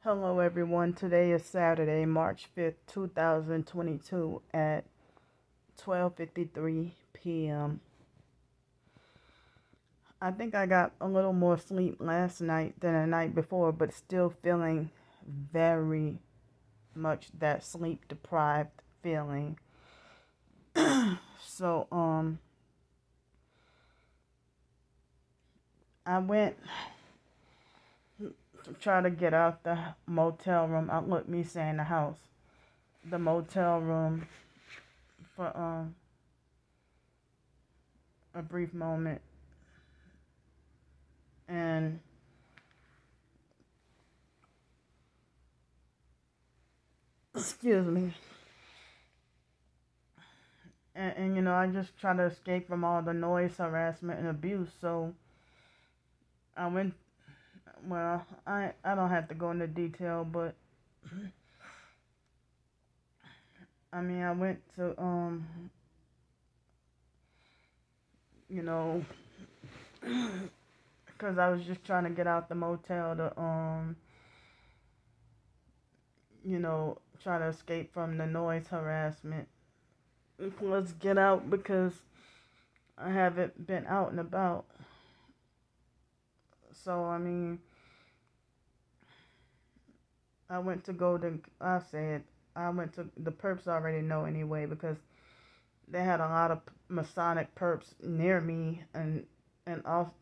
Hello everyone, today is Saturday, March 5th, 2022 at 12:53 p.m. I think I got a little more sleep last night than the night before, but still feeling very much that sleep deprived feeling. So, I went to try to get out the motel room. Look, me saying the house. The motel room for a brief moment, and excuse me, and I just try to escape from all the noise, harassment, and abuse. So I went. Well, I don't have to go into detail, but I mean, I went to you know, because I was just trying to get out the motel to try to escape from the noise, harassment. Let's get out because I haven't been out and about. So I mean, I went to go to. I said I went to the perps already know anyway because they had a lot of Masonic perps near me, and also,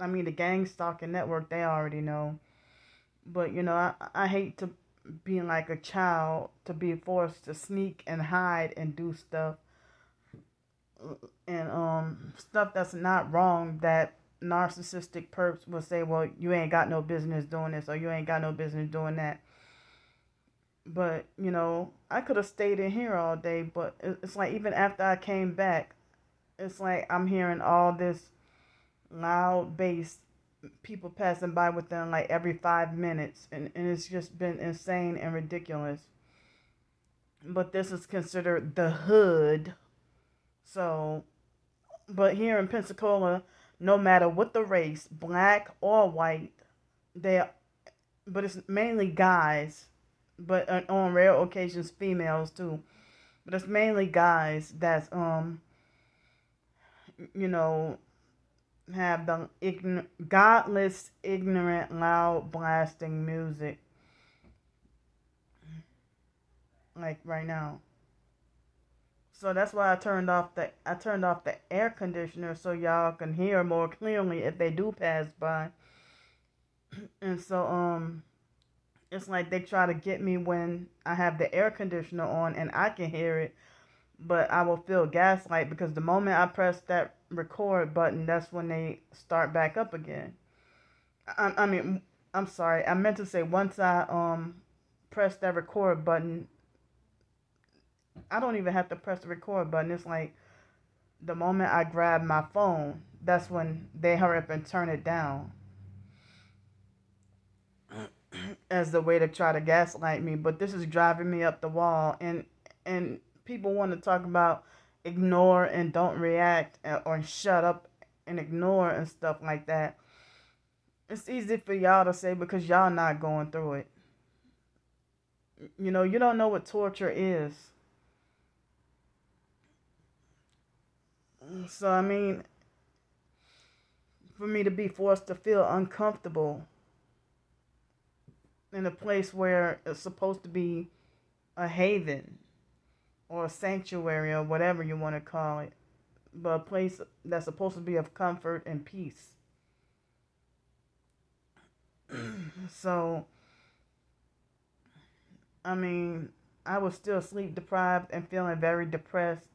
I mean, the gang stalking network, they already know. But I hate to be like a child, to be forced to sneak and hide and do stuff, and stuff that's not wrong, that narcissistic perps will say, well, you ain't got no business doing this, or you ain't got no business doing that. But I could have stayed in here all day, but it's like even after I came back, it's like I'm hearing all this loud bass, people passing by within like every 5 minutes, and it's just been insane and ridiculous. But this is considered the hood. So, but here in Pensacola, no matter what the race, black or white, they, but it's mainly guys, but on rare occasions females too. But it's mainly guys that's you know have the godless, ignorant, loud, blasting music like right now. So that's why I turned off the air conditioner so y'all can hear more clearly if they do pass by. And so it's like they try to get me when I have the air conditioner on and I can hear it, but I will feel gaslight because the moment I press that record button, that's when they start back up again. I mean, I'm sorry. I meant to say once I press that record button, I don't even have to press the record button. It's like the moment I grab my phone, that's when they hurry up and turn it down as the way to try to gaslight me. But this is driving me up the wall, and people want to talk about ignore and don't react, or shut up and ignore and stuff like that. It's easy for y'all to say because y'all not going through it. You don't know what torture is. So I mean, for me to be forced to feel uncomfortable in a place where it's supposed to be a haven or a sanctuary or whatever you want to call it, but a place that's supposed to be of comfort and peace. So, I mean, I was still sleep deprived and feeling very depressed.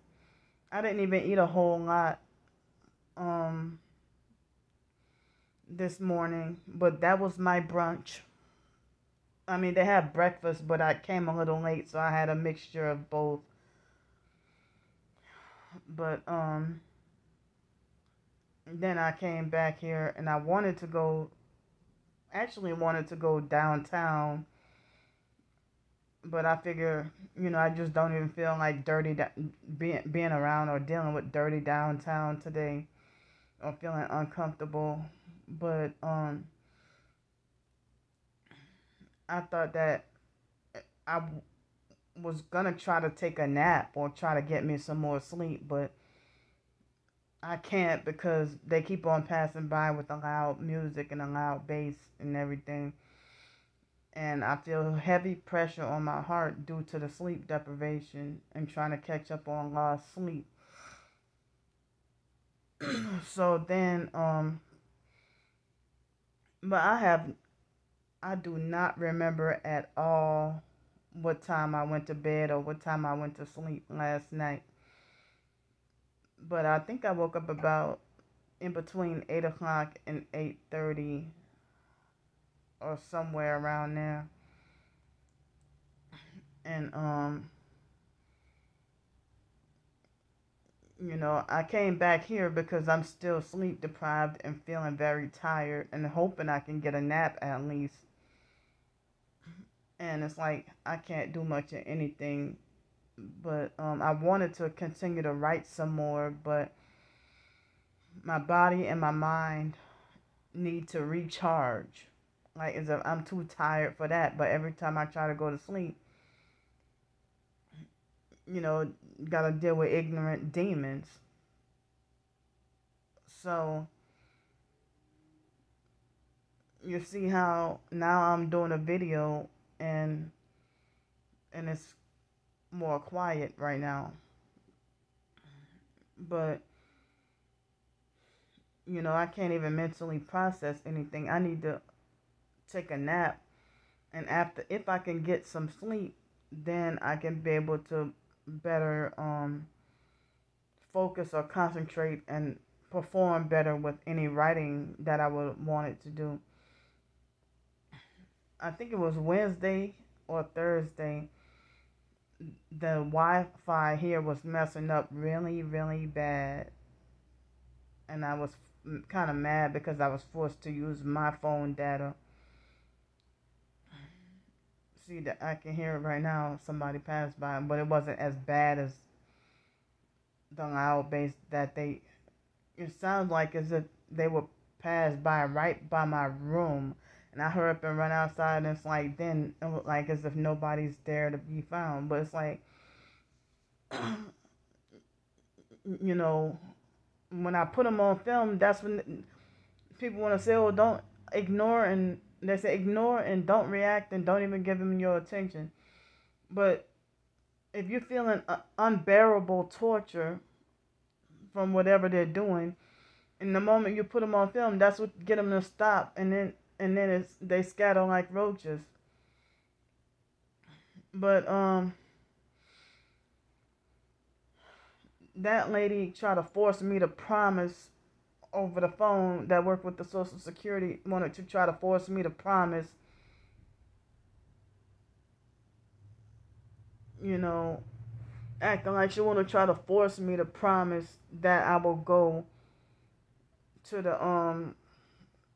I didn't even eat a whole lot um this morning, but that was my brunch. I mean, they had breakfast, but I came a little late, so I had a mixture of both. But then I came back here and I actually wanted to go downtown, but I figure, I just don't even feel like being around or dealing with dirty downtown today, or feeling uncomfortable. But I thought that I was gonna try to take a nap or try to get me some more sleep, but I can't because they keep on passing by with the loud music and the loud bass and everything. And I feel heavy pressure on my heart due to the sleep deprivation and trying to catch up on lost sleep. So then, but I do not remember at all what time I went to bed or what time I went to sleep last night. But I think I woke up about in between 8 o'clock and 8:30 or somewhere around there. And, I came back here because I'm still sleep deprived and feeling very tired and hoping I can get a nap at least. And it's like I can't do much of anything. But I wanted to continue to write some more, but my body and my mind need to recharge. Like, as if I'm too tired for that. But every time I try to go to sleep, gotta deal with ignorant demons. So, you see how now I'm doing a video and it's more quiet right now. But, I can't even mentally process anything. I need to take a nap. And if I can get some sleep, then I can be able to better focus or concentrate and perform better with any writing that I would want it to do. I think it was Wednesday or Thursday. The Wi-Fi here was messing up really, really bad. And I was kind of mad because I was forced to use my phone data. See that I can hear it right now. Somebody passed by, but it wasn't as bad as the loud bass that it sounds like as if they would pass by right by my room. And I hurry up and run outside, and it's like then it was like as if nobody's there to be found. But it's like, when I put them on film, that's when people want to say, "Oh, don't ignore," and they say ignore and don't react and don't even give them your attention. But if you're feeling unbearable torture from whatever they're doing, in the moment you put them on film, that's what get them to stop, and then they scatter like roaches. But that lady tried to force me to promise over the phone that worked with the Social Security, wanted to try to force me to promise, acting like she wanted to try to force me to promise that I will go to the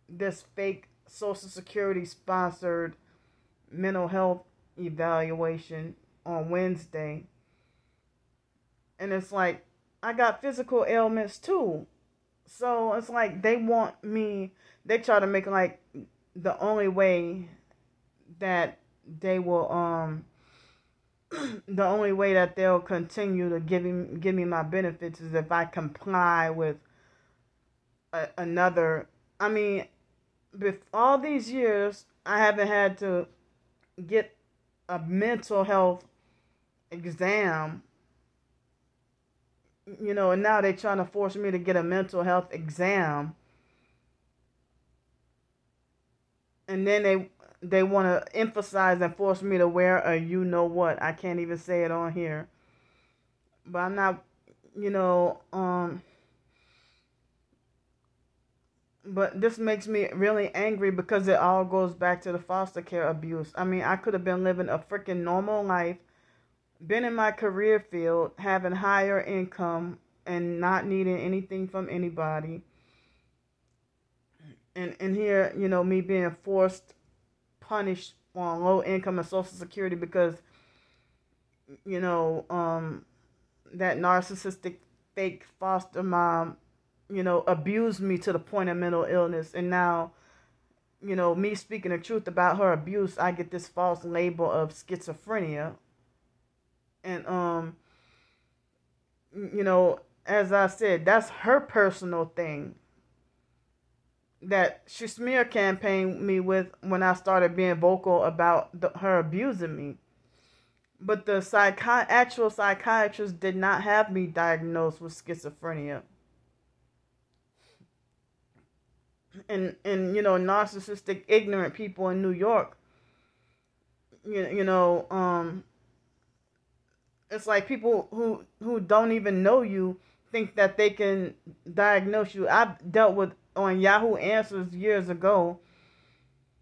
this fake Social Security sponsored mental health evaluation on Wednesday. And it's like, I got physical ailments too. So it's like they try to make like the only way that they will the only way that they'll continue to give me my benefits is if I comply with another. I mean, all these years I haven't had to get a mental health exam, and now they're trying to force me to get a mental health exam. And then they want to emphasize and force me to wear a what. I can't even say it on here. But I'm not, but this makes me really angry because it all goes back to the foster care abuse. I mean, I could have been living a freaking normal life, been in my career field, having higher income and not needing anything from anybody. And here, me being punished on low income and Social Security because, that narcissistic fake foster mom, abused me to the point of mental illness. And now me speaking the truth about her abuse, I get this false label of schizophrenia. And, as I said, that's her personal thing that she smear campaigned me with when I started being vocal about her abusing me. But the actual psychiatrist did not have me diagnosed with schizophrenia. And narcissistic, ignorant people in New York, it's like people who don't even know you think that they can diagnose you. I've dealt with on Yahoo Answers years ago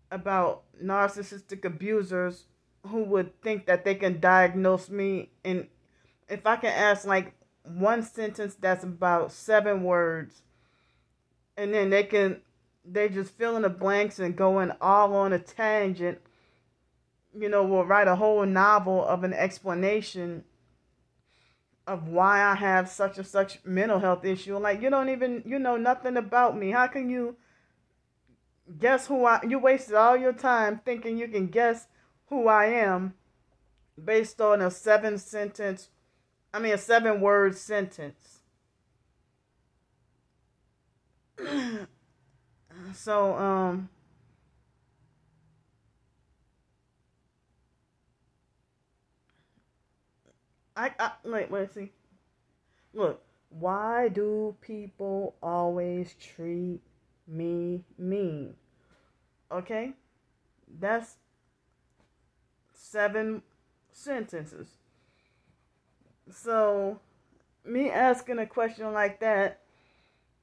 about narcissistic abusers who would think that they can diagnose me, and if I can ask like one sentence that's about 7 words, and then they just fill in the blanks and going all on a tangent, will write a whole novel of an explanation of why I have such and such mental health issue. Like, you don't even, know nothing about me. How can you guess you wasted all your time thinking you can guess who I am based on a 7-word sentence. So, let's see. Look, why do people always treat me mean? Okay? That's 7 sentences. So, me asking a question like that,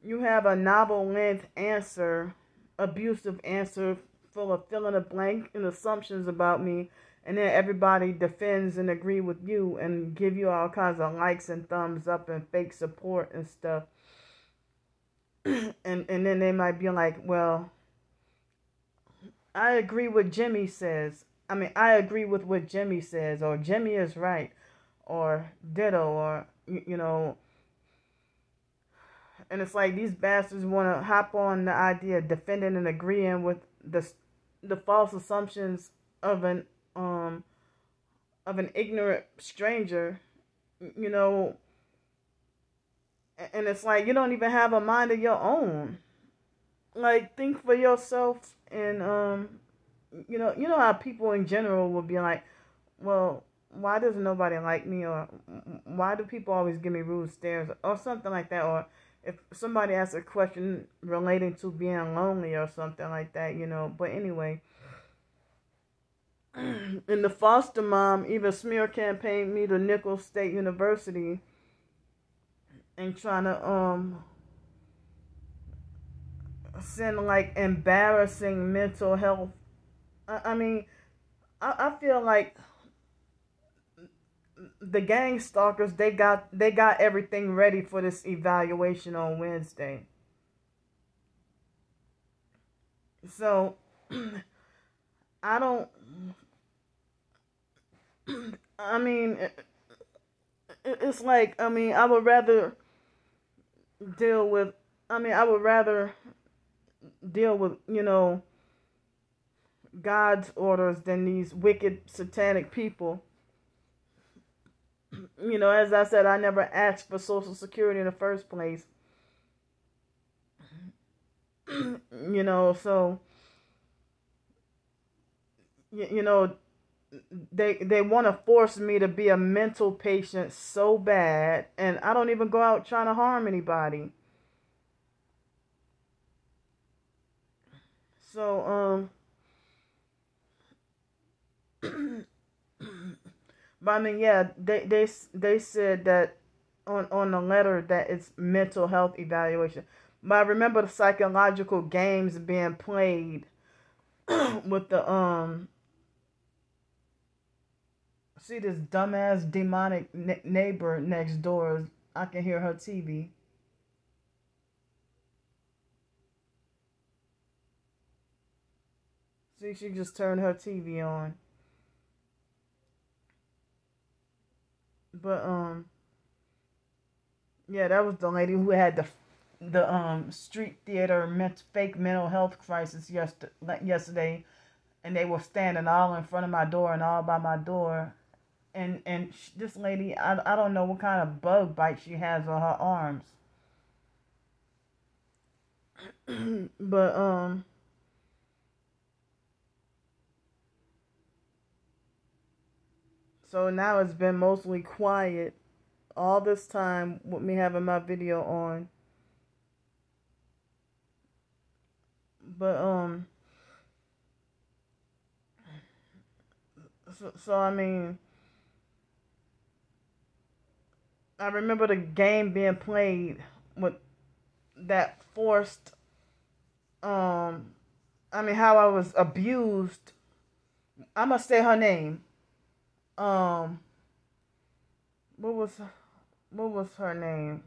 you have a novel-length answer, abusive answer, full of fill in the blank and assumptions about me, and then everybody defends and agree with you and give you all kinds of likes and thumbs up and fake support and stuff. and then they might be like, well, I agree with Jimmy says. I agree with what Jimmy says, or Jimmy is right, or ditto, or, and it's like these bastards want to hop on the idea of defending and agreeing with the false assumptions of an ignorant stranger, and it's like you don't even have a mind of your own. Like, think for yourself, and you know how people in general will be like, well, why doesn't nobody like me, or why do people always give me rude stares, or something like that, or if somebody asks a question relating to being lonely or something like that, but anyway. And the foster mom even smear campaigned me to Nicholls State University and trying to send like embarrassing mental health. I feel like the gang stalkers, they got everything ready for this evaluation on Wednesday. So it's like, I would rather deal with, God's orders than these wicked satanic people. As I said, I never asked for Social Security in the first place. So, they want to force me to be a mental patient so bad, and I don't even go out trying to harm anybody. So, but yeah, they said that on the letter that it's mental health evaluation. But I remember the psychological games being played with the see this dumbass demonic neighbor next door. I can hear her TV. See, she just turned her TV on. But yeah, that was the lady who had the the street theater fake mental health crisis yesterday, and they were standing all in front of my door and all by my door, and this lady, I don't know what kind of bug bite she has on her arms, but so now it's been mostly quiet all this time with me having my video on. But so I mean, I remember the game being played with that forced I mean, how I was abused. I must say her name. What was her name?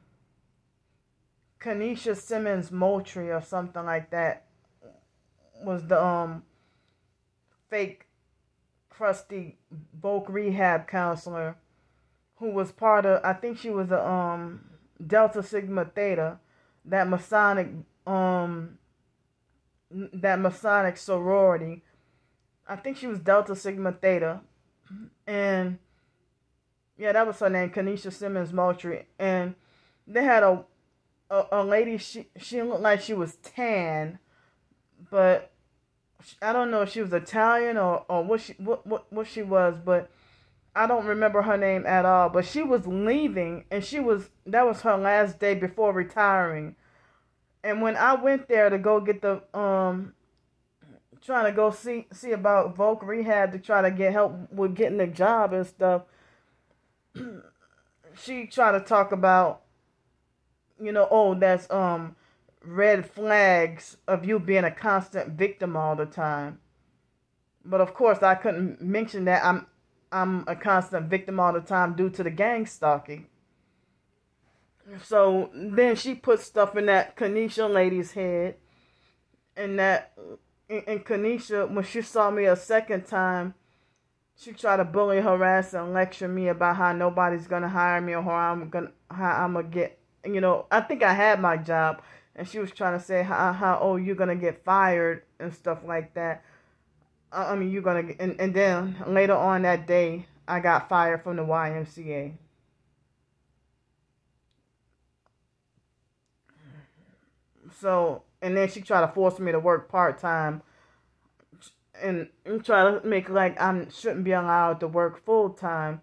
Kanisha Simmons Moultrie or something like that was the fake crusty Voc rehab counselor who was part of, I think she was a Delta Sigma Theta, that Masonic sorority. I think she was Delta Sigma Theta, and yeah, that was her name, Kanisha Simmons Moultrie. And they had a lady, she looked like she was tan, but I don't know if she was Italian or what she was, but I don't remember her name at all. But she was leaving, and that was her last day before retiring. And when I went there to go get the trying to go see about Voc rehab to try to get help with getting a job and stuff, she tried to talk about, that's red flags of you being a constant victim all the time. But of course I couldn't mention that I'm a constant victim all the time due to the gang stalking. So then she put stuff in that Kanisha lady's head, and Kanisha, when she saw me a second time, she tried to bully, harass, and lecture me about how nobody's gonna hire me or how I'm gonna get, I think I had my job, and she was trying to say how you're gonna get fired and stuff like that. I mean, you're gonna get, and then later on that day, I got fired from the YMCA. So, and then she tried to force me to work part-time and try to make like I shouldn't be allowed to work full-time.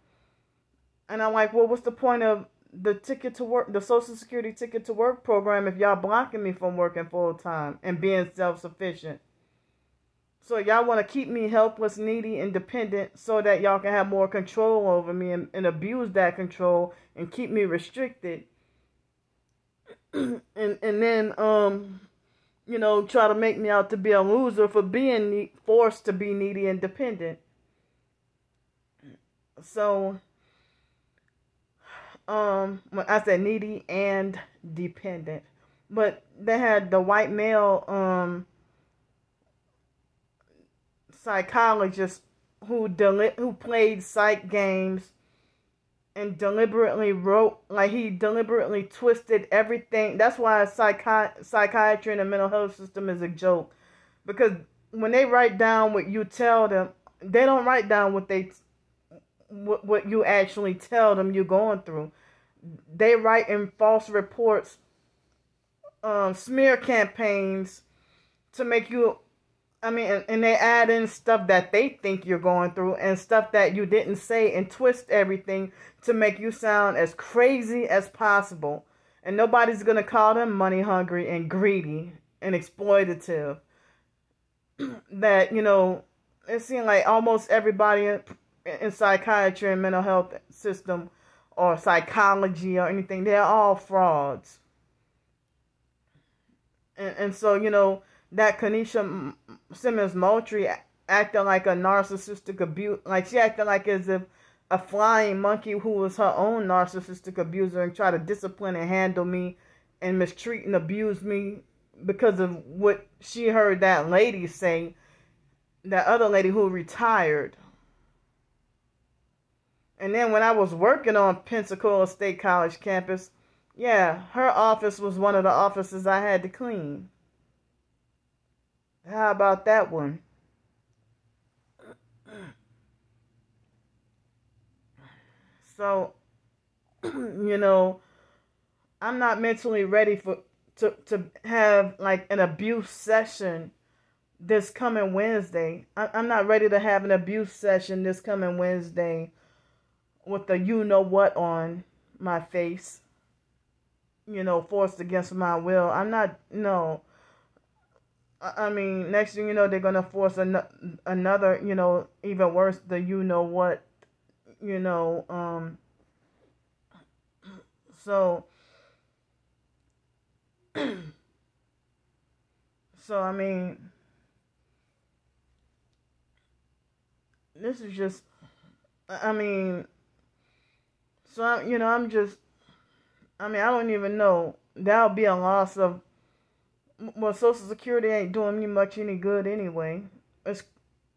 And I'm like, well, what's the point of the ticket to work, the Social Security ticket to work program, if y'all blocking me from working full-time and being self-sufficient? So y'all want to keep me helpless, needy, and dependent so that y'all can have more control over me and abuse that control and keep me restricted. and then try to make me out to be a loser for being forced to be needy and dependent. So when I said needy and dependent, but they had the white male psychologist who played psych games and deliberately deliberately twisted everything. That's why psychiatry and the mental health system is a joke. Because when they write down what you tell them, they don't write down what you actually tell them you're going through. They write in false reports, smear campaigns to make you, and they add in stuff that they think you're going through and stuff that you didn't say and twist everything to make you sound as crazy as possible. And nobody's going to call them money hungry and greedy and exploitative. That, it seems like almost everybody in psychiatry and mental health system or psychology or anything, they're all frauds. And so, that Kanisha Simmons Moultrie acting like a narcissistic abuse, like she acted like as if a flying monkey who was her own narcissistic abuser and tried to discipline and handle me and mistreat and abuse me because of what she heard that lady say, that other lady who retired. And then when I was working on Pensacola State College campus, Yeah, her office was one of the offices I had to clean. How about that one? So, you know, I'm not mentally ready to have like an abuse session this coming Wednesday. I'm not ready to have an abuse session this coming Wednesday with the you know what on my face, forced against my will. I'm not, no. I mean, next thing you know, they're going to force another, even worse, the you know what, you know. So, so I mean, this is just, I mean, so, I'm just, I mean, I don't even know. That'll be a loss of, well, Social Security ain't doing me much any good anyway. It's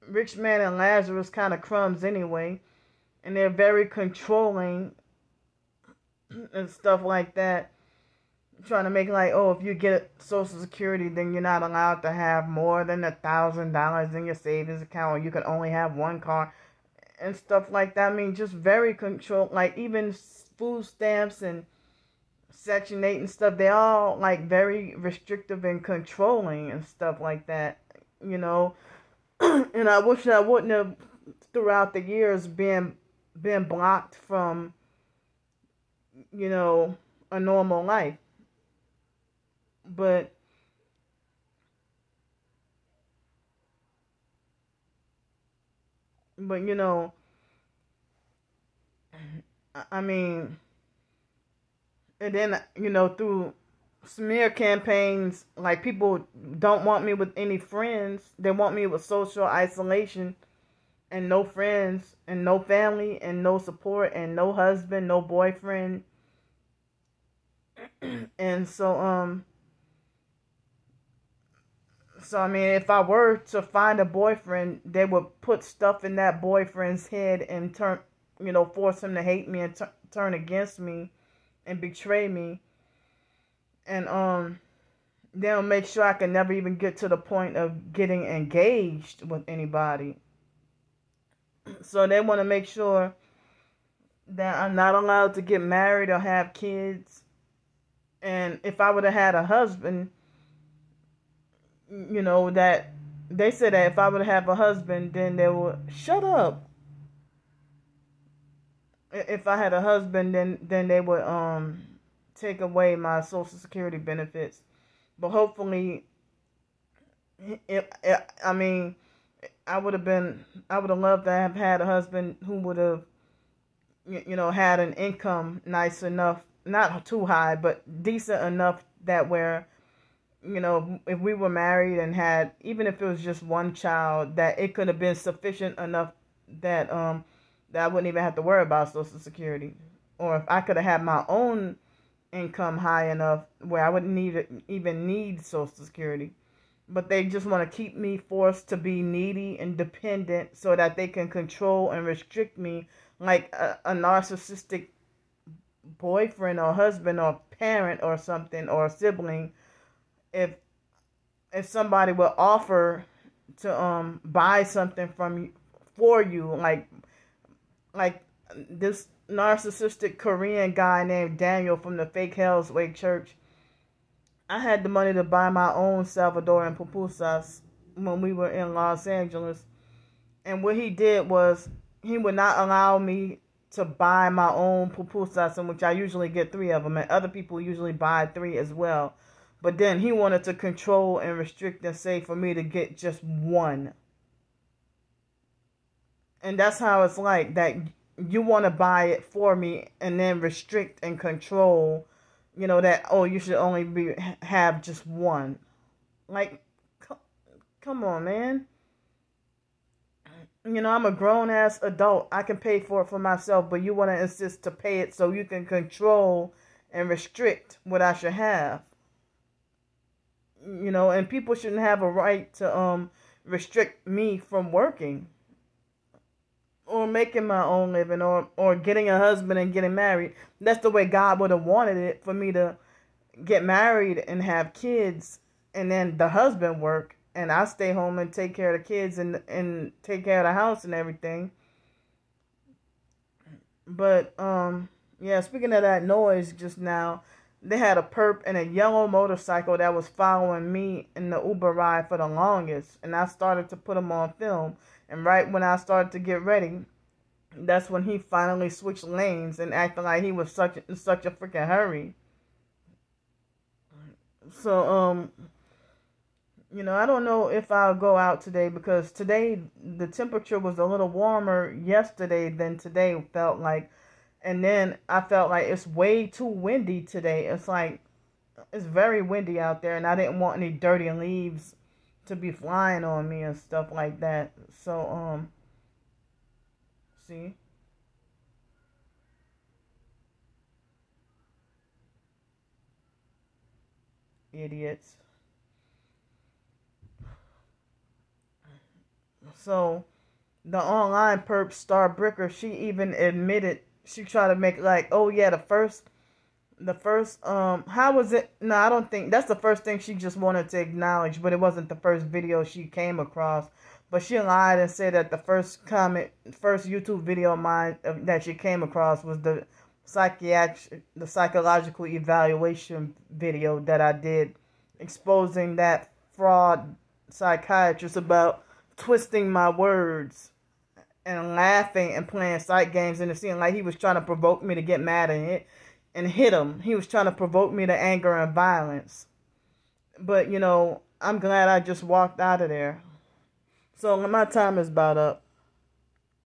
rich man and Lazarus kind of crumbs anyway. And they're very controlling and stuff like that. Trying to make like, oh, if you get Social Security, then you're not allowed to have more than $1,000 in your savings account, or you can only have one car and stuff like that. I mean, just very control. Like even food stamps and Section 8 and stuff, they all like very restrictive and controlling and stuff like that, And I wish I wouldn't have throughout the years been blocked from, a normal life. But I mean, and then, through smear campaigns, like people don't want me with any friends. They want me with social isolation and no friends and no family and no support and no husband, no boyfriend. And so I mean, if I were to find a boyfriend, they would put stuff in that boyfriend's head and force him to hate me and turn against me and betray me. And they'll make sure I can never even get to the point of getting engaged with anybody. So they want to make sure that I'm not allowed to get married or have kids. And if I would have had a husband, that they said that if I would have a husband, then they would shut up. If I had a husband, then they would take away my Social Security benefits. But hopefully, I mean, I would have loved to have had a husband who would have, had an income nice enough, not too high, but decent enough that where, if we were married and had, even if it was just one child, that it could have been sufficient enough that that I wouldn't even have to worry about Social Security. Or if I could have had my own income high enough where I wouldn't even need Social Security. But they just want to keep me forced to be needy and dependent so that they can control and restrict me like a narcissistic boyfriend or husband or parent or something or a sibling. If somebody will offer to buy something for you, like this narcissistic Korean guy named Daniel from the fake Hell's Way Church. I had the money to buy my own Salvadoran pupusas when we were in Los Angeles. And what he did was he would not allow me to buy my own pupusas, in which I usually get 3 of them. And other people usually buy 3 as well. But then he wanted to control and restrict and say for me to get just 1. And that's how it's like, that you want to buy it for me and then restrict and control, that, oh, you should only have just 1. Like, come on, man. I'm a grown-ass adult. I can pay for it for myself, but you want to insist to pay it so you can control and restrict what I should have. And people shouldn't have a right to restrict me from working or making my own living, or getting a husband and getting married. That's the way God would have wanted it, for me to get married and have kids, and then the husband work, and I stay home and take care of the kids and take care of the house and everything. But yeah, speaking of that noise just now, they had a perp in a yellow motorcycle that was following me in the Uber ride for the longest, and I started to put him on film. And right when I started to get ready, that's when he finally switched lanes and acted like he was in such a freaking hurry. So I don't know if I'll go out today, because today the temperature was a little warmer yesterday than today felt like. And then I felt like it's way too windy today. It's like, it's very windy out there, and I didn't want any dirty leaves to be flying on me and stuff like that. So, see? Idiots. So, the online perp Star Bricker, she even admitted, she tried to make like, oh yeah, the first how was it? No, I don't think that's the first thing she just wanted to acknowledge, but it wasn't the first video she came across. But she lied and said that the first YouTube video of mine that she came across was the psychological evaluation video that I did, exposing that fraud psychiatrist about twisting my words and laughing and playing psych games, and it seemed like he was trying to provoke me to get mad and hit him. He was trying to provoke me to anger and violence. But, I'm glad I just walked out of there. So my time is about up.